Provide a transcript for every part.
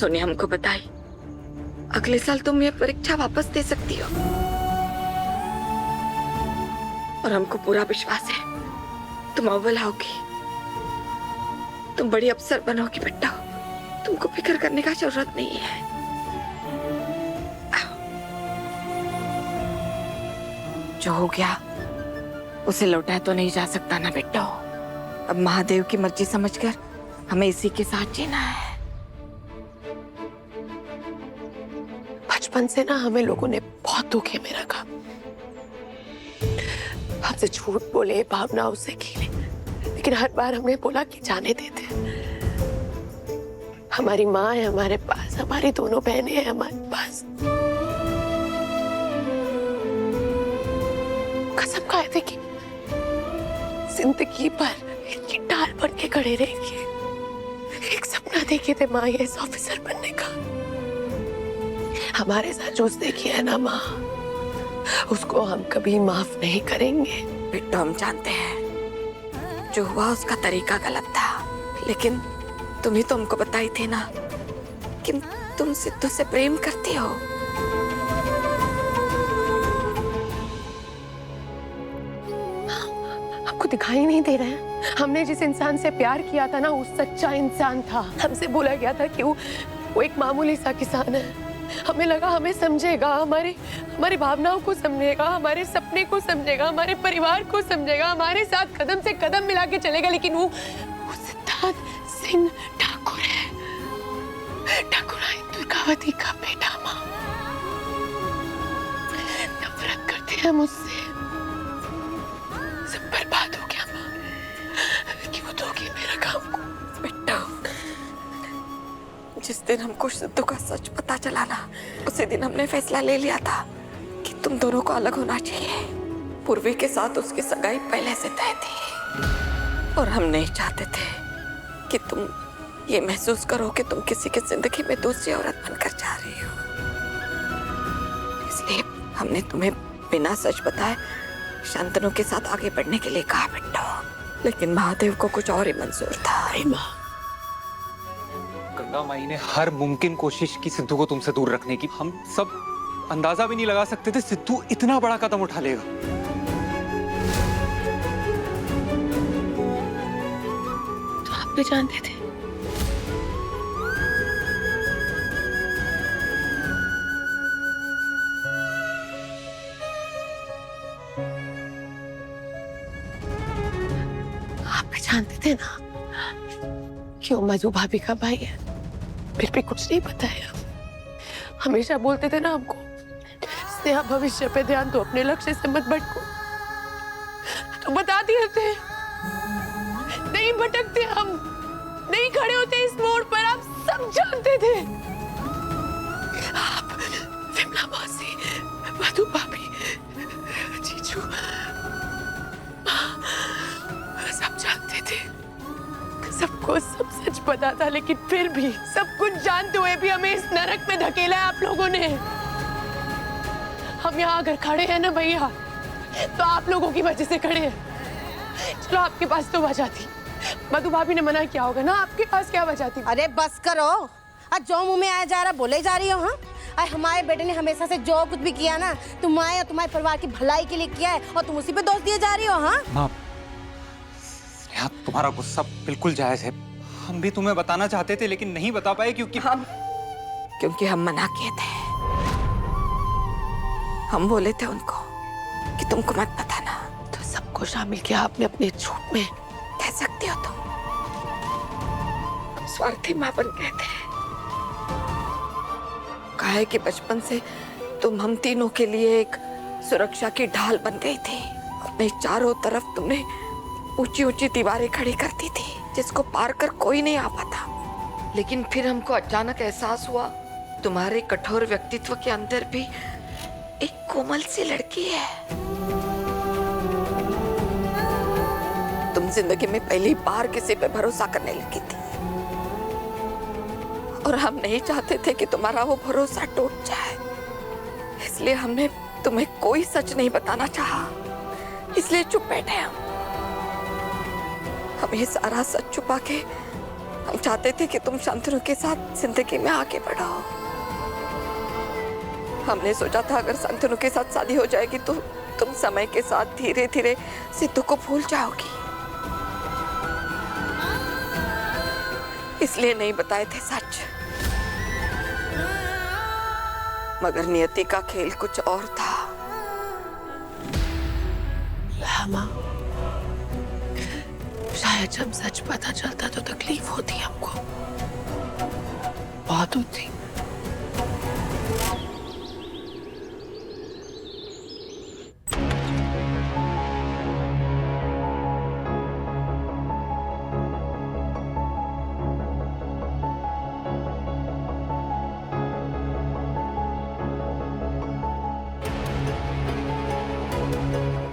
सासू ने हमको बताई अगले साल तुम ये परीक्षा वापस दे सकती हो, और हमको पूरा विश्वास है तुम अव्वल आओगी, तुम बड़ी अफसर बनोगी बेटा, तुमको फिक्र करने का जरूरत नहीं है। जो हो गया उसे लौटाया तो नहीं जा सकता ना बेटा। अब महादेव की मर्जी समझकर हमें इसी के साथ जीना है। बचपन से ना हमें लोगों ने बहुत धोखे में रखा, हमसे झूठ बोले, भावनाओं से खेले, लेकिन हर बार हमने बोला कि जाने देते। हमारी माँ है हमारे पास, हमारी दोनों बहनें हैं हमारे पास। कसम खाए थे कि जिंदगी भर इनकी ढाल बन के खड़े रहेंगे। एक सपना देखे थे माँ आईएएस ऑफिसर बनने का। हमारे साथ जो उसने किया है ना माँ, उसको हम कभी माफ नहीं करेंगे। बेटा हम जानते हैं जो हुआ उसका तरीका गलत था, लेकिन तुम ही तो हमको बताई थी ना कि तुम सिद्धू से प्रेम करती हो। आपको दिखाई नहीं दे रहा है? हमने जिस इंसान से प्यार किया था ना, वो सच्चा इंसान था। हमसे बोला गया था कि वो एक मामूली सा किसान है। हमें लगा हमें समझेगा, हमारी भावनाओं को समझेगा, हमारे सपने को समझेगा, हमारे परिवार को समझेगा, हमारे साथ कदम से कदम मिला के चलेगा, लेकिन वो सिद्धार्थ सिंह ठाकुर है, ठाकुराइन दुर्गावती का बेटा। माँ नफरत करते हैं मुझसे, सब बर्बाद हो गया माँ, कि वो धोखे में रखा हमको। बेटा जिस दिन हमको सिद्धू का सच पता चला ना, उसी दिन हमने फैसला ले लिया था कि तुम दोनों को अलग होना चाहिए। पूर्वी के साथ उसकी सगाई पहले से तय थी, और हम नहीं चाहते थे कि तुम ये महसूस करो कि तुम किसी की जिंदगी में दूसरी औरत बनकर जा रही हो। इसलिए हमने तुम्हें बिना सच बताए शांतनु के साथ आगे बढ़ने के लिए कहा बेटा, लेकिन महादेव को कुछ और ही मंजूर था। माँ गंगा माई ने हर मुमकिन कोशिश की सिद्धू को तुमसे दूर रखने की। हम सब अंदाजा भी नहीं लगा सकते थे सिद्धू इतना बड़ा कदम उठा लेगा। तो आप भी जानते थे? आप भी जानते थे ना कि वो मधु भाभी का भाई है, फिर भी कुछ नहीं बताया। हमेशा बोलते थे ना हमको, स्नेहा भविष्य पे ध्यान दो, अपने लक्ष्य से मत भटको। तो बता दिए थे, नहीं भटकते हम, नहीं खड़े होते इस मोड़ पर, आप सब जानते थे। आप, विमला मौसी, मधु भाभी, जीजू, सब जानते थे। सबको सब सच पता था, लेकिन फिर भी सब कुछ जानते हुए भी हमें इस नरक में धकेला है आप लोगों ने। हम यहाँ अगर खड़े हैं ना भैया, तो आप लोगों की वजह से खड़े हैं। चलो आपके पास तो वजह थी, मधु भाभी ने मना किया होगा ना, आपके पास क्या वजह थी? अरे बस करो, आज जो मुंह में आया जा रहा बोले जा रही हो। हाँ, अरे हमारे बेटे ने हमेशा से जो कुछ भी किया ना, तुम्हारे और तुम्हारे परिवार की भलाई के लिए किया है, और तुम उसी पे दोष दिए जा रही हो। हाँ माँ, तुम्हारा गुस्सा बिल्कुल जायज है। हम भी तुम्हें बताना चाहते थे लेकिन नहीं बता पाए क्योंकि हम मना किए थे। हम बोले थे उनको कि तुमको मत बताना। तो सबको शामिल किया आपने अपने झूठ में। कह सकती हो तुम स्वार्थी मां बन गए थे। कहा है कि बचपन से तुम हम तीनों के लिए एक सुरक्षा की ढाल बन गई थी। अपने चारों तरफ तुमने ऊंची ऊंची दीवारें खड़ी करती थी जिसको पार कर कोई नहीं आ पाता। लेकिन फिर हमको अचानक एहसास हुआ तुम्हारे कठोर व्यक्तित्व के अंदर भी एक कोमल सी लड़की है। तुम जिंदगी में पहली बार किसी पे भरोसा करने लगी थी, और हम नहीं चाहते थे कि तुम्हारा वो भरोसा टूट जाए। इसलिए हमने तुम्हें कोई सच नहीं बताना चाहा, इसलिए चुप बैठे हम। हमें सारा सच छुपा के हम चाहते थे कि तुम शांतनु के साथ जिंदगी में आगे बढ़ो। हमने सोचा था अगर शांतनु के साथ शादी हो जाएगी तो तुम समय के साथ धीरे धीरे सिद्धू को भूल जाओगी, इसलिए नहीं बताए थे सच। मगर नियति का खेल कुछ और था। लामा, शायद जब सच पता चलता तो तकलीफ होती हमको, बहुत होती।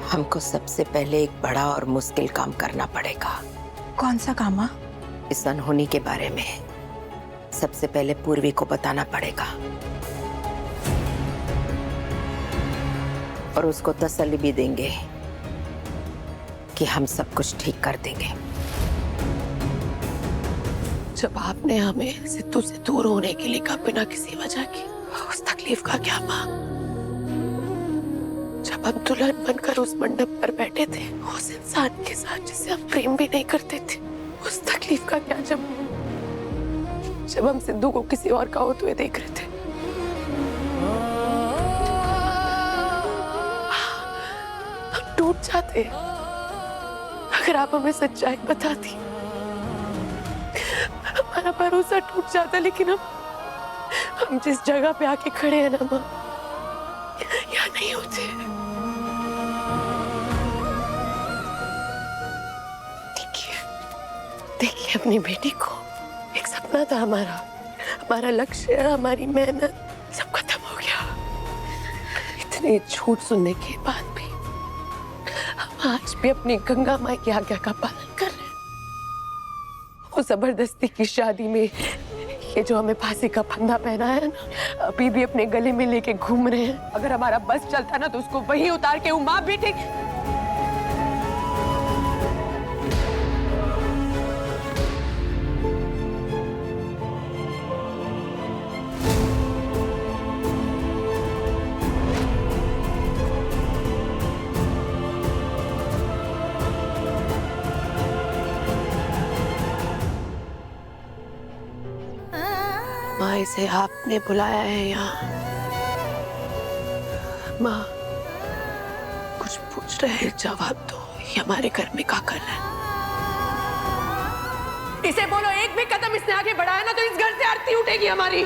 हमको सबसे पहले एक बड़ा और मुश्किल काम करना पड़ेगा। कौन सा काम माँ? इस अनहोनी के बारे में सबसे पहले पूर्वी को बताना पड़ेगा और उसको तसल्ली भी देंगे कि हम सब कुछ ठीक कर देंगे। जब आपने हमें सिद्धू से दूर होने के लिए कहा बिना किसी वजह की, उस तकलीफ का क्या मां? जब हम दुल्हन बनकर उस मंडप पर बैठे थे उस इंसान के साथ जिसे हम प्रेम भी नहीं करते थे, उस तकलीफ का क्या जब हम सिद्धू को किसी और का होते हुए देख रहे थे? हम टूट जाते अगर आप हमें सच्चाई बताती। हमारा भरोसा टूट जाता, लेकिन हम जिस जगह पे आके खड़े हैं ना माँ, यहाँ नहीं होते। देखिए अपनी बेटी को, एक सपना था हमारा लक्ष्य, हमारी मेहनत सब खत्म हो गया। इतने झूठ सुनने के बाद भी हम आज भी अपनी गंगा माई की आज्ञा का पालन कर रहे हैं। वो जबरदस्ती की शादी में ये जो हमें फांसी का फंदा पहना है ना, अभी भी अपने गले में लेके घूम रहे हैं। अगर हमारा बस चलता ना तो उसको वहीं उतार के उमा भी ठीक। माँ, इसे आपने बुलाया है यहाँ। माँ, कुछ पूछ रहे हैं, जवाब दो। ये हमारे घर में क्या कर रहा है? इसे बोलो एक भी कदम इसने आगे बढ़ाया ना तो इस घर से आरती उठेगी हमारी।